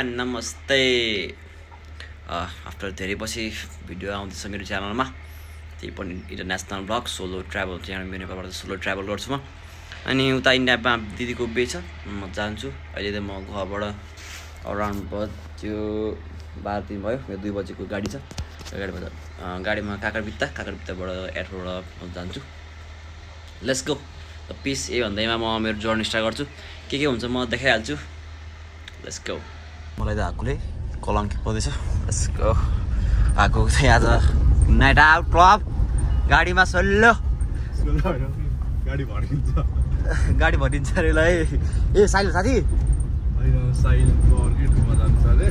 नमस्ते आफ्टर धेरै पछि भिडियो आउँदैछ मेरो च्यानलमा त्यही पनि international blog solo travel channel मेरो नेपालबाट सोलो ट्राभल गर्छु म अनि उता इन्डियामा दिदीको बे छ म जान्छु अहिले त म घरबाट अराउन्ड बज्यो 12 भयो मेरो 2 बजेको गाडी छ गाडीमा काकरबित्ताबाट एयरपोर्टबाट म जान्छु लेट्स गो पिस ए भन्दैमा म मेरो जर्नी स्टार्ट गर्छु के हुन्छ म देखाइहाल्छु लेट्स गो मलाई त आकुले कलङ्की पर्दैछ लेट्स गो आको चाहिँ आज नाइट आउट क्लब गाडीमा सल्लो गाडी भरिन्छ रे ल ए साइल साथी हैन साइल मार्केटमा जान्छ रे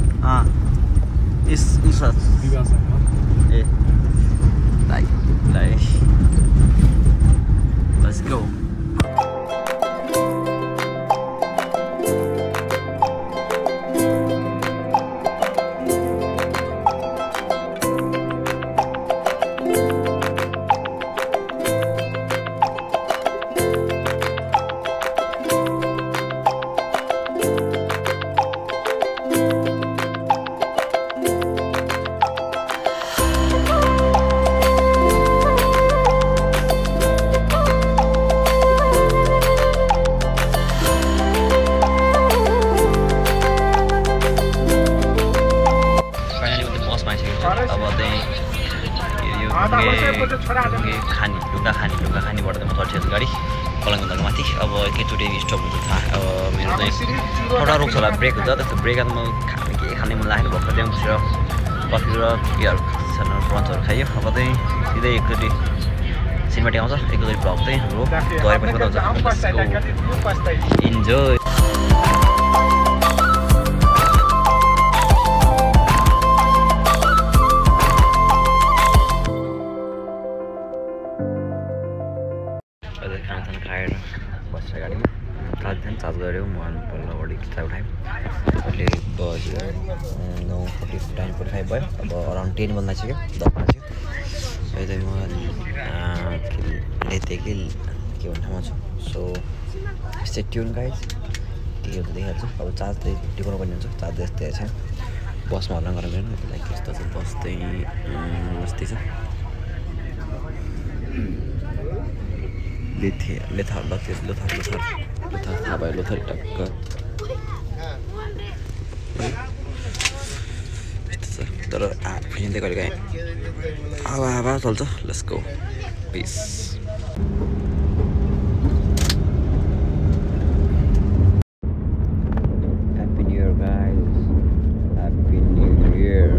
इस ए लाइक लेट्स गो ढुङ्गा खानीबाट म चढ्छु गाडी कलङ्गीको माथि अब एकैचोटि स्टप हुन्छ थाहा अब मेरो चाहिँ छोटा रोक्छ होला ब्रेक हुन्छ त्यस्तो ब्रेक म के खाने मन लागेन भर्खर त्यहाँ बसेर कफी र केहरू सानो लन्चहरू खाइयो अब चाहिँ सिधै एकचोटि सिनेमाटिक आउँछ एकचोटि भ्लग चाहिँ हाम्रो गएपछि मात्रै हुन्छ इन्जोय खाना खाएर बस्छ गाडीमा चार्ज गऱ्यो म पल्ल बढी खिच्चा उठाएँ अहिले बज्यो 9:45 भयो अब अराउन्ड 10 बज्न लाग्यो 10 बज्यो अहिले म लेतेकै के भन्नु ठाउँमा छु सो स्टे ट्युन गाइज के हुन्छ देखाइहाल्छु अब चार्ज चाहिँ टिपाउनु पर्ने हुन्छ चार्ज त्यस्तै छ बसमा हल्ला गरेर गएन लाइक यस्तो चाहिँ बस चाहिँ मस्ती छ लोथर थाहा भयो लोथर टक्क यस्तो छ तर हिँड्दै कहिले काहीँ हावा चल्छ let's go peace happy new year guys happy new year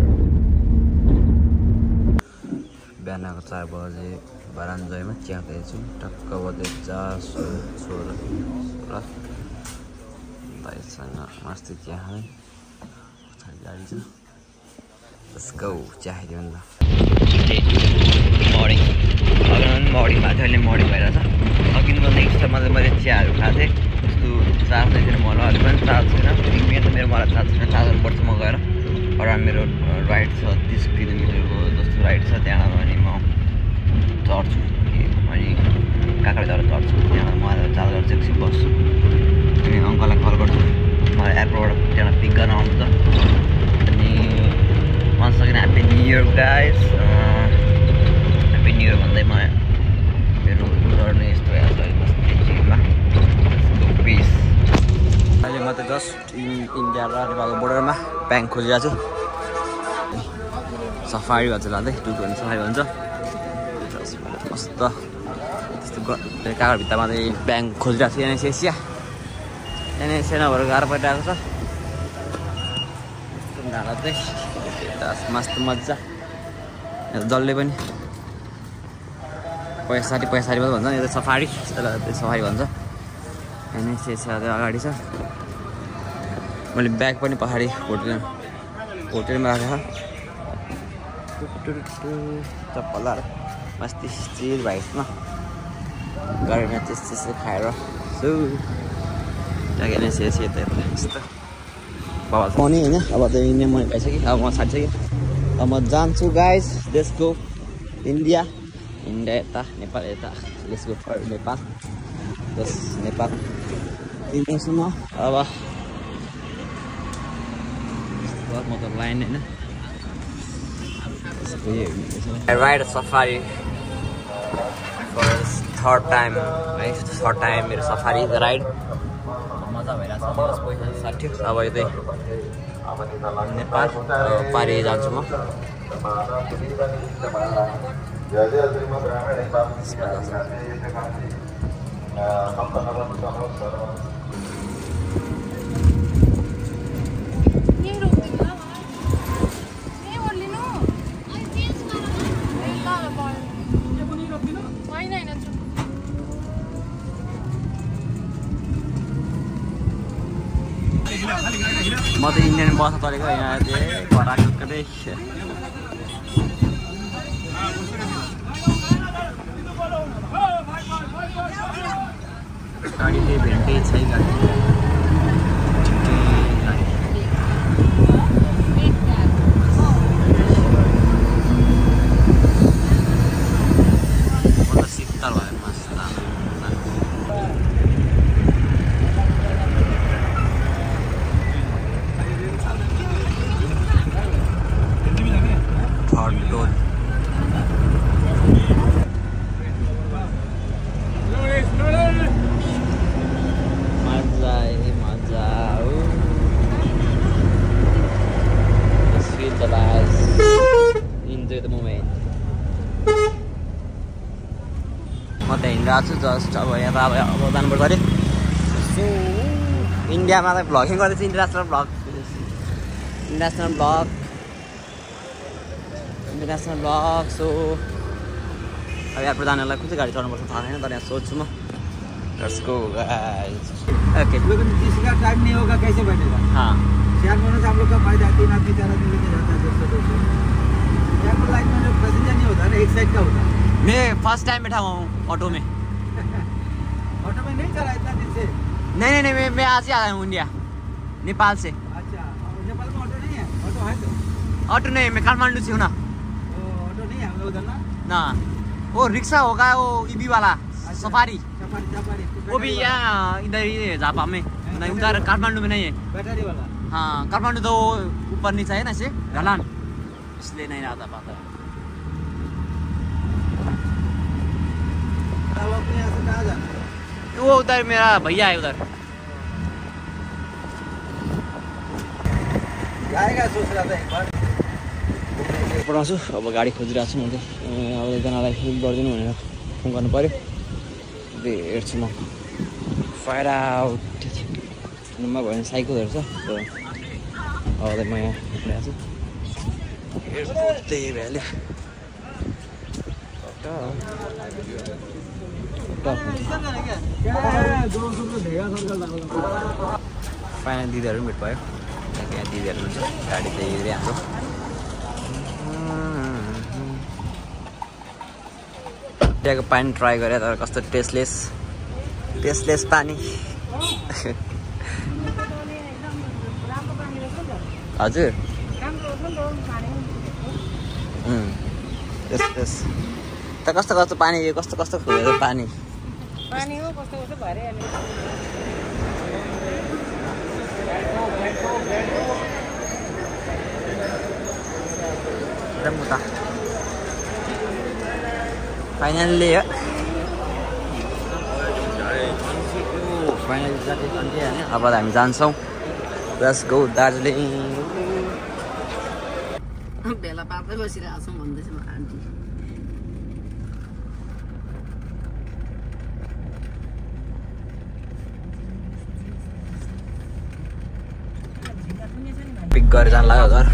बिहानको 4 बजे बारान्जयमा चिया खाइछु टक्क बजे 4:16 भाइसँग मस्ती चिया खाएँ पछाडि गाडी छ लेट्स गो चिया खाइदियो नि त मर्निङ भएको थियो अहिले मर्निङ भइरहेछ अघि नेक्स्ट मैले चियाहरू खाएको थिएँ त्यस्तो चार्ज नै थिएन मलाई अहिले पनि चार्ज छैन मेन त मेरो मलाई चार्ज छैन चार्जर पर्छ म गएर अराउन्ड मेरो राइड छ 30 किलोमिटरको जस्तो राइड छ त्यहाँ अनि म चढ्छु अनि काकाले झरेर चढ्छु त्यहाँ म चार्जर चाहिँ एकछिन बस्छु अनि अङ्कललाई कल गर्छु मलाई एयरपोर्टबाट त्यहाँ पिक गर्न आउँछ अनि once again happy new year guys happy new year भन्दै म मेरो जर्नी यस्तो भइहाल्छ चिनमा पिस अहिले म त जस्ट इन्डिया र नेपालको बोर्डरमा ब्याङ्क खोजिरहेको छु सफारी भन्छ लाँदै 220 सफारी भन्छ मस्त त्यस्तो कागज भित्तामा चाहिँ ब्याङ्क खोजिरहेको छु एनएसएसिया नभएर गाह्रो परिरहेको छ यस्तो ढाडा चाहिँ मस्त मजा जसले पनि पैसा मात्रै भन्छ नि यो सफारी सफारी भन्छ एनएसएसिया चाहिँ अगाडि छ मैले ब्याग पनि पछाडि होटेलमा राखेको चप्पलहरू मस्ती चिल भाइसमा गरेर त्यस्तो खाएर सु एनएसएसिया त यस्तो बाबा पनि होइन अब त इन्डिया मैले भइसक्यो अब म छाडिसकेँ अब म जान्छु गाइज लेट्स गो इन्डिया यता नेपाल यता लेट्स गो फर नेपाल यस नेपाल इन्डियासम्म अब म त लाइन होइन ride safari first third time है थर्ड टाइम मेरो सफारी राइड मजा भइरहेको छ पैसा साथ्यो अब यतै नेपाल पारि जान्छु म म त इन्डियन बस चलेको यहाँ चाहिँ घराको कतै गाडी चाहिँ भेन्टेज छ गाडी शीतल भयो मस्त म त हिँडिरहेको छु जस्ट अब यहाँ त अब जानुपर्छ अरे इन्डियामा त भ्लगिङ गर्दैछु इन्टरनेसनल भ्लग सो अब यहाँ जानेलाई कुन चाहिँ गाडी चढ्नुपर्छ थाहा छैन तर यहाँ सोध्छु म let's go guys okay time नहीं होगा कैसे बैठेगा हाँ शेयर में हम लोग का फायदा 3 आदमी 4 आदमी लेके जाता है 200 शेयर में लाइन में पैसेंजर नहीं होता ना एक साइड का होता है मैं फर्स्ट टाइम बैठा हुआ हूँ ऑटो में ऑटो में नहीं चला इतना दिन से नहीं मैं आज ही आया हूँ इंडिया नेपाल से अच्छा नेपाल में ऑटो नहीं है ऑटो है तो ऑटो नहीं मैं काठमांडू से हूँ ना ऑटो नहीं है हम लोग उधर ना वो रिक्शा होगा वो ईवी वाला सफारी सफारी वो भी यहाँ इधर ही है झापा में नहीं उधर काठमांडू में नहीं है बैटरी वाला हाँ काठमांडू तो ऊपर नीचे है ना से ढलान इसलिए नहीं आता पाता कहाँ जाना वो उधर मेरा भैया है उधर जाएगा सोच रहा था एक बार पठाउँछु अब गाडी खोजिरहेको छु म चाहिँ अब एकजनालाई हेल्प गरिदिनु भनेर फोन गर्नु पऱ्यो हेर्छु म फायर आउट रुममा भयो भने साइकलहरू छ अब म यहाँ हिँडिरहेको छु त्यही भइहाल्यो फाइनल दिदीहरू पनि भेट भयो यहाँ दिदीहरू हुन्छ गाडी चाहिँ हेरेँ हाम्रो त्यहाँको पानी ट्राई गरेँ तर कस्तो टेस्टलेस पानी हजुर त्यस त कस्तो पानी कस्तो खोलेको पानी हो कस्तो भरे फाइनल्ली अब हामी जान्छौँ लेट्स गो दार्जिलिङ बेला पार्दै बसिरहेको छौँ भन्दैछु आन्टी पिक गरेर जानु लाग्यो घर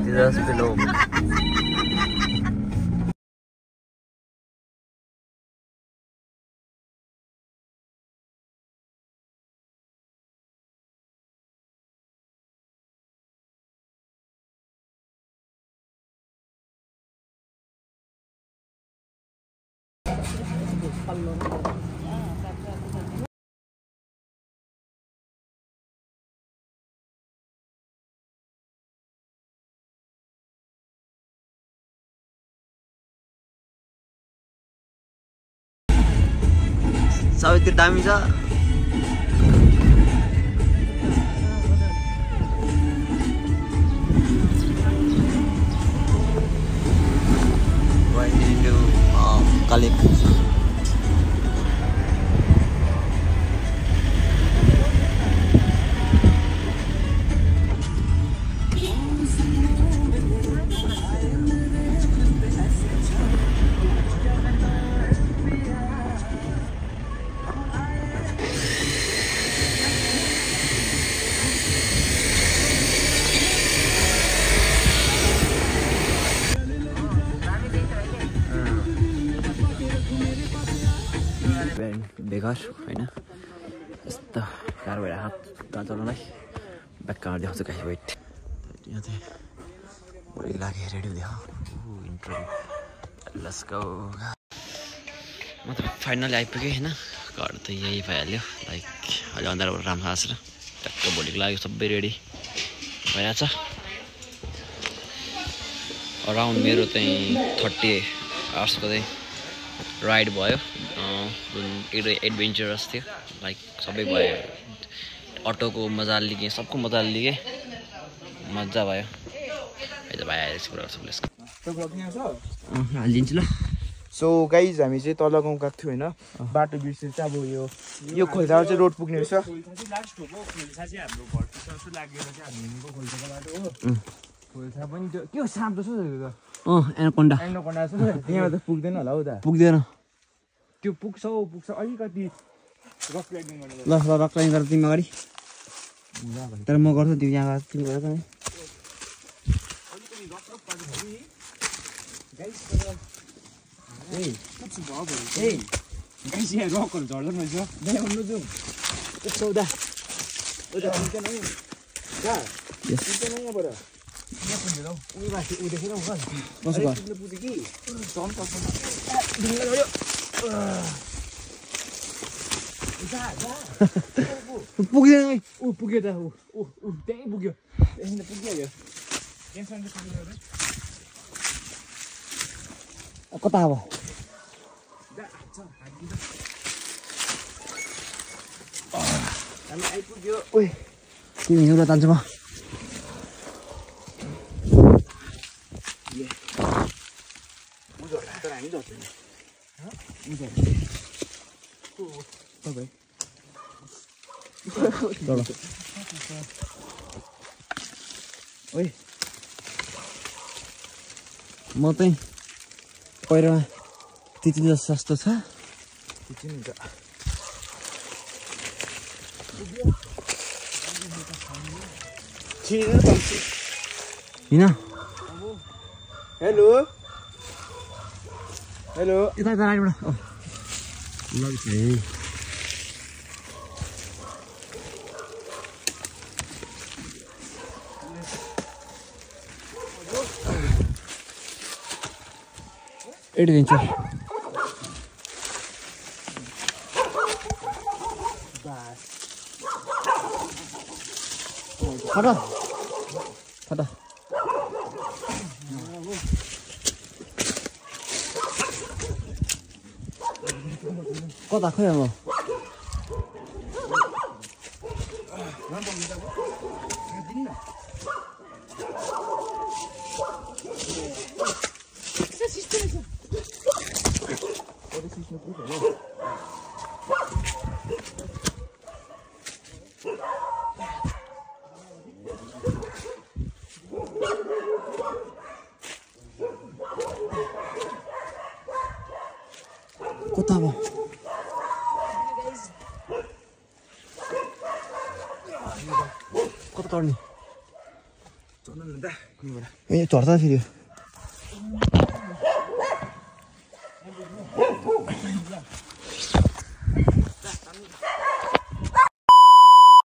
Just below. सबैतिर दामी छ Kalikpong बेकार होइन यस्तो गाह्रो भएर हात चलाउनलाई ब्याक काँड देखाउँछ गाइस वेट यहाँ चाहिँ भोलि लागि रेडी हुँदै इन्टरभ्यू लेट्स गो म त फाइनली आइपुगेँ होइन घर त यही भइहाल्यो लाइक अहिले अन्धारबाट राम्रो आएको छ र ट्याक्क भोलिको लागि सबै रेडी भइरहेछ अराउन्ड मेरो चाहिँ 30 आवर्सको चाहिँ राइड भयो एडभेन्चरस थियो लाइक सबै भयो अटोको मजा लिएँ सबको मजा लिएँ मजा भयो अहिले हालिदिन्छु ल सो गाइज हामी चाहिँ तल गाउँ गएको थियो होइन बाटो बिर्सेर चाहिँ अब यो खोल्साबाट चाहिँ रोड पुग्ने रहेछ खोल्सा पनि त्यो के हो साँप जस्तो एनाकोन्डा एनाकोन्डा छ त्यहाँ त पुग्दैन होला हौ त पुग्दैन त्यो पुग्छ अलिकति रक क्लाइम्बिङ गर्नु ल रक क्लाइम्बिङ गरेर तिमी अगाडि तर म गर्छु तिमी यहाँ तिमी गर त रकहरू झर्दैन रहेछ सौदा पुग्दैन पुग्यो त त्यहीँ पुग्यो पुगिहाल्यो कता अब हामी आइपुग्यो तिमी हिँड्नु तान्छु म तर हामी झर्छौँ म चाहिँ पहिरोमा त्यति सस्तो छ हिँड हेलो हेलो यता राइटबाट ल एडभेन्चर खटा खटा कता खै अब कता अब कता चढ्ने चल्नु त ए झर्छ फेरि